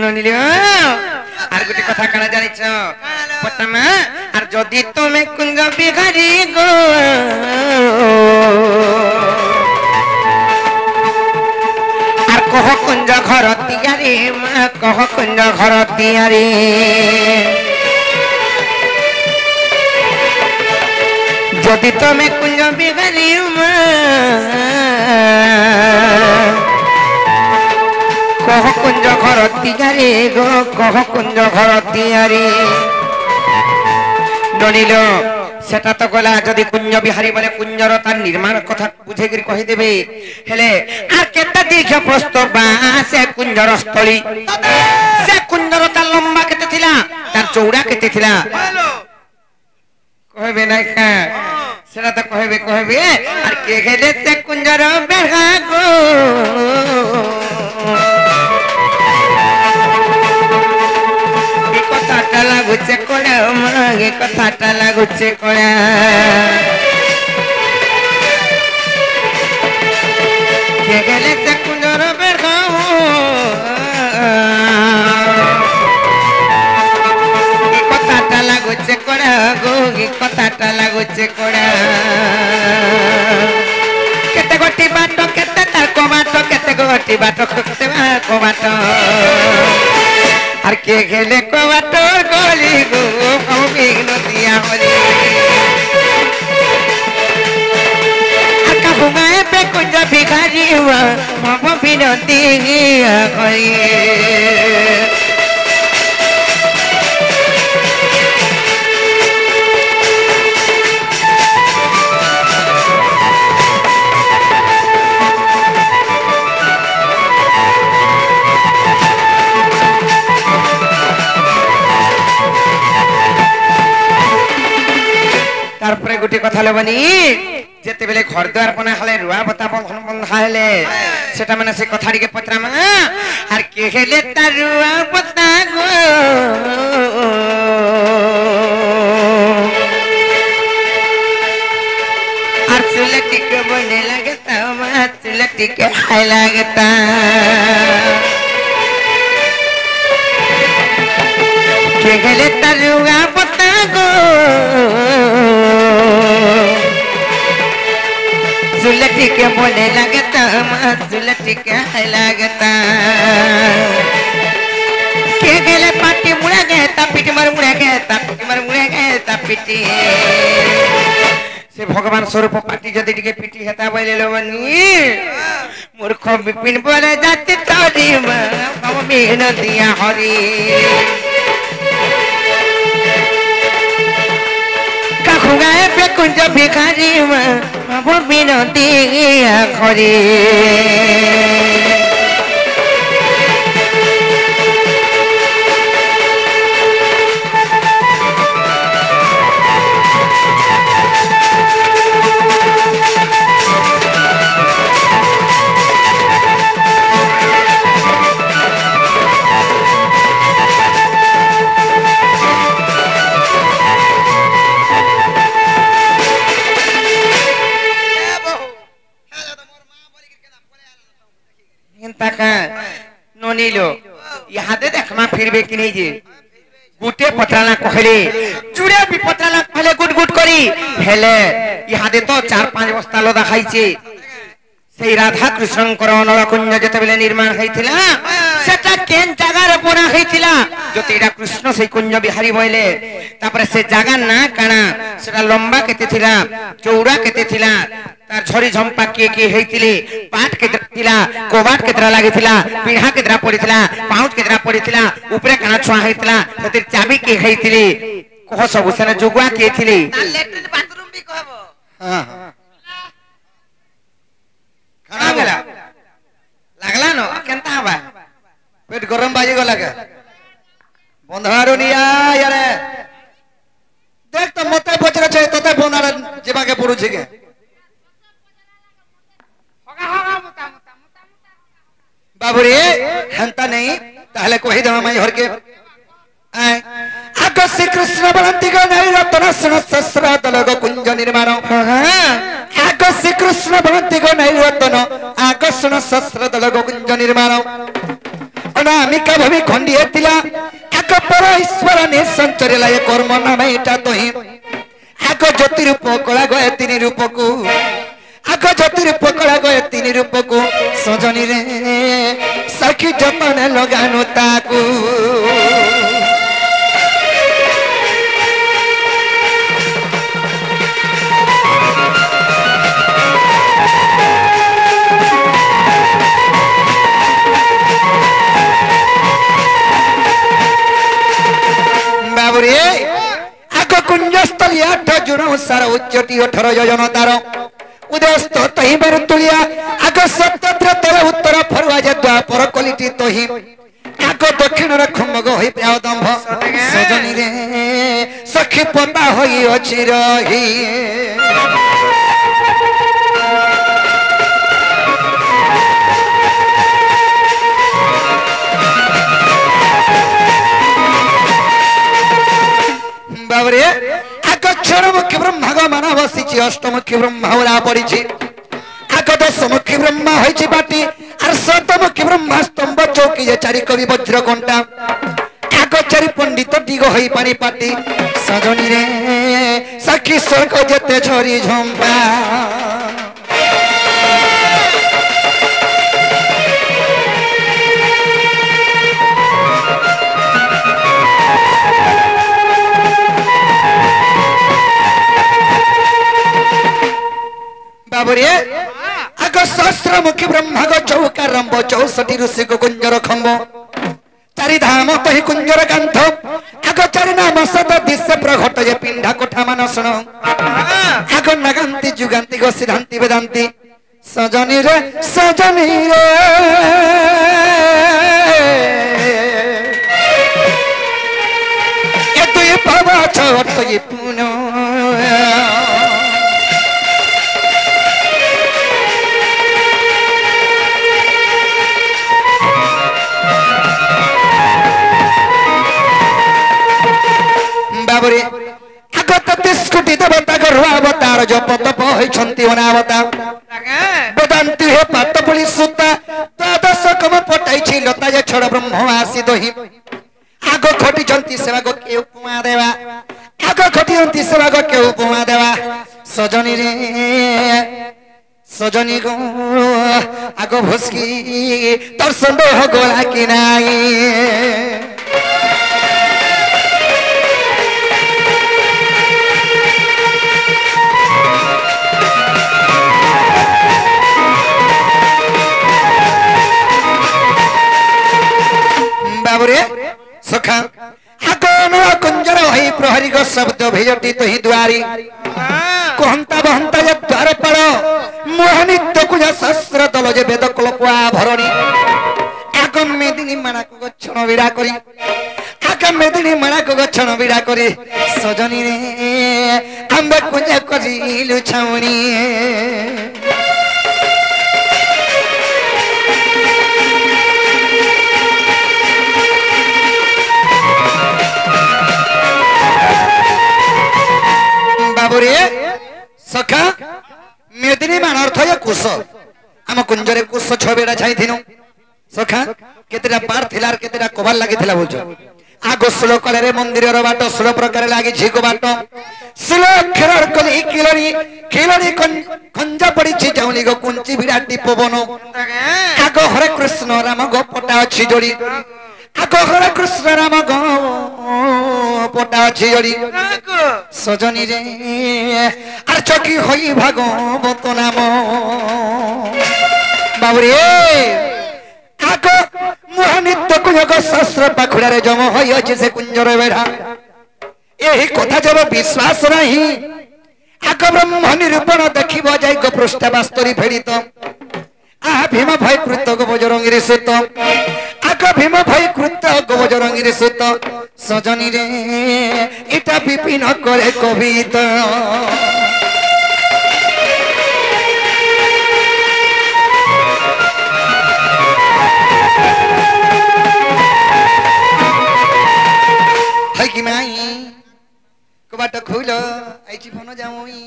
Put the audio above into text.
ননিল আর গোটে কথা কানা জানিছ পতামা আর যদি তুমি কুঞ্জ বিহারি গো আর কহ কুঞ্জ ঘর তিয়ারি মা কহ কুঞ্জ ঘর তিয়ারি যদি তুমি কুঞ্জ বিহারি মা কহ কুঞ্জ ঘর তিয়ারি গো কহ কুঞ্জ ঘর তিয়ারি ননিল সেটা তো গলা যদি কুঞ্জ বিহারি বলে কুঞ্জর তার নির্মাণ কথা বুঝে গিয়ে কহি দেবে হেলে আর কেতে দীর্ঘ প্রস্থ বা সে কুঞ্জর স্থলী সে কুঞ্জর তার লম্বা কেতে থিলা তার চৌড়া কেতে থিলা কহবে নাই কা সেটা তো কহবে আর কে গেলে সে কুঞ্জর বেড়া গো কথাটা লাগুছে কড়া মাগে কথাটা লাগুছে কড়া কে গেলে সে কুঞ্জর বেড়া কথাটা লাগুছে কড়া গো কথাটা লাগুছে কড়া কেতে গোটি বাট কেতে তার কবাট কেতে গোটি বাট কেতে কবাট আর কে গেলে কবাট গলি গো বিঘ্ন দিয়া হলি আর কাহু গায়ে পে কুঞ্জ ভিখারি মম বিনতি করি তারপরে গোটে কথা লবনি যেতে বেলে ঘর দ্বার বনা হলে রুয়া বতা বন্ধা হলে সেটা মানে সে কথাটিকে পত্রামা আর কে হেলে তার রুয়া বতা গো আর চুলটিকে বনে লাগতা মা চুলটিকে হাই লাগতা কে হেলে তার রুয়া বতা গো सुलटी के बोले लगता सुलटी के लगता के गेले पाटी मुड़ा गए पिटी मर मुड़ा गए पिटी मर मुड़ा गए पिटी से भगवान स्वरूप पाटी जदि टिके पिटी हेता बोले लोवनी मूर्ख विपिन बोले जाति तोरी मम बिन दिया हरि काखुगाए पे कुंज भिखारी मम बिन दिया हरि ननिलो इहादे देखमा फिरबे कि नहीं जे गुटे पत्राला कहले चुड़े भी पत्राला कहले गुट गुट करी हेले इहादे तो 4-5 बस्ता लदा खाइছে সেই রাধা কৃষ্ণଙ୍କର নরকুঞ্জ যেতবেলে নির্মাণ হইছিলা সেটা কেন জায়গার বনা হইছিলা যদি এটা কৃষ্ণ সেই কুঞ্জ বিহারী বইলে তারপরে সে জায়গা না কানা সেটা লম্বা কেতে থিলা চৌড়া কেতে থিলা তার ঝরি ঝম্পা কে হইতিলে পাট কেতরা থিলা কোবাট কেতরা লাগিছিলা পিঢ়া কেতরা পড়িছিলা পাউচ কেতরা পড়িছিলা উপরে কানা ছুয়া হইছিলা সেতির চাবি কে হইতিলে কহ সবু সেনা জুগুয়া কে থিলে ল্যাট্রিন বাথরুম বি কহব हां खाना गेला लागला न केनता हबा पेट गरम बाजी गला के बंधारो निया यारे देख तो मते बचरे छै तते बंधार जेबा के पड़ु छै के होगा होगा मुता मुता मुता बाबू रे हंता नहीं ताहले कोही दमा मई हर के आगो श्री कृष्ण बलंती को नहीं रतन सहस्र दलग कुंज निर्माण आगो श्री कृष्ण बलंती को नहीं रतन आकर्षण सहस्र दलग कुंज निर्माण अनामिका भूमि खंडिए तिला एक पर ईश्वर निसंचरे लाए कर्म नाम एटा तोहि आग ज्योति रूप कला गए तीन रूप को आग ज्योति रूप कला गए तीन रूप को सजनी रे सखी जतन लगानु ताकू बाबुरे आग कुंजस्थली 8 जुण सारा उच्चटी 18 योजन तार उदयस्त तही बेरु तुलिया आग सप्तत्र तल उत्तर फरुआ जे द्वापर कलिटी तही आग दक्षिण रे खमग होई प्यादंभ सजनी रे सखी पता होई अछि रही बाबरे आगक्षर मुख्य ब्रह्मा माना बसी अष्टमुखी ब्रह्मा उड़ा पड़ी आग दशमुखी ब्रह्मा होई बाटी और शतमुखी ब्रह्मा स्तंभ चौकी जे चारि कवि वज्र घंटा आग चारि पंडित दिग होई पानी पाटी सजनी रे सखी स्वर्ग जेते झरी झंपा बाबरे आग सहस्र मुखी ब्रह्मा गो चौका रंब 64 ऋषि को कुंजर खंब चारि धाम तही कुंजर कांथ आग चारि नाम सत दिशे प्रघट जे पिंढा कोठा मान सुन आग नगांती जुगांती गो सिद्धांती वेदांती सजनी रे ए तुई पावा छोट ये पुनो बाबरे आग 33 कोटी देवता गर्वा अवतार जप तप होइछंती अनावता वेदांती हे पाटपुली सुता द्वादश कम पटाई छी लता जे छड़ ब्रह्म आसी दोही आग खटी जंती सेवा गो के उपमा देवा आग खटी जंती सेवा गो के उपमा देवा सजनी रे सजनी गो आग भुसकी दर्शन हो गोला कि नाही बाबरे सखा आगन कुंजर होई प्रहरी गो शब्द भेजटी तो ही द्वारी कहंता बहंता जे द्वार पड़ मोहनित्य कुज सहस्र दल जे वेद कल्पा भरणी आगम मेदिनी माना को गच्छण विड़ा करी आगम मेदिनी माना को गच्छण विड़ा करी सजनी रे आंबे कुज करी लुछावणी बाबुरे सखा मेदिनी मान अर्थ या कुश आम कुंजरे कुश छबेड़ा छाई थिनु सखा केतेरा पार थिलार केतेरा कोबाल लागि थिला बोलछो आगो सुलो कले मंदिर रो बाटो सुलो प्रकार लागि झिको बाटो सुलो खेरर कली किलरी कंजा पड़ी छि जाउली गो कुंची विराटी पवनो आगो हरे कृष्ण राम गो पटा अछि जोड़ी आगो हरे कृष्ण राम गो पटा अछि जोड़ी सजनी रे आर चकी होई भागवत नाम बाबरे आगो मोहनित्य कुजग सहस्र पाखुड़ा रे जम होई अछि से कुंजर बेढ़ा एही कथा जब विश्वास नहीं आग ब्रह्म निरूपण देखिब जाई गो पृष्ठ बास्तरी फेड़ित आ भीम भय कृत गो बजरंगी रे सुत आग भीम भय कृत गो बजरंगी रे सुत सजनी रे इटा विपिन करे कविता है कि माई कबाट खोल आइची फोन जाऊई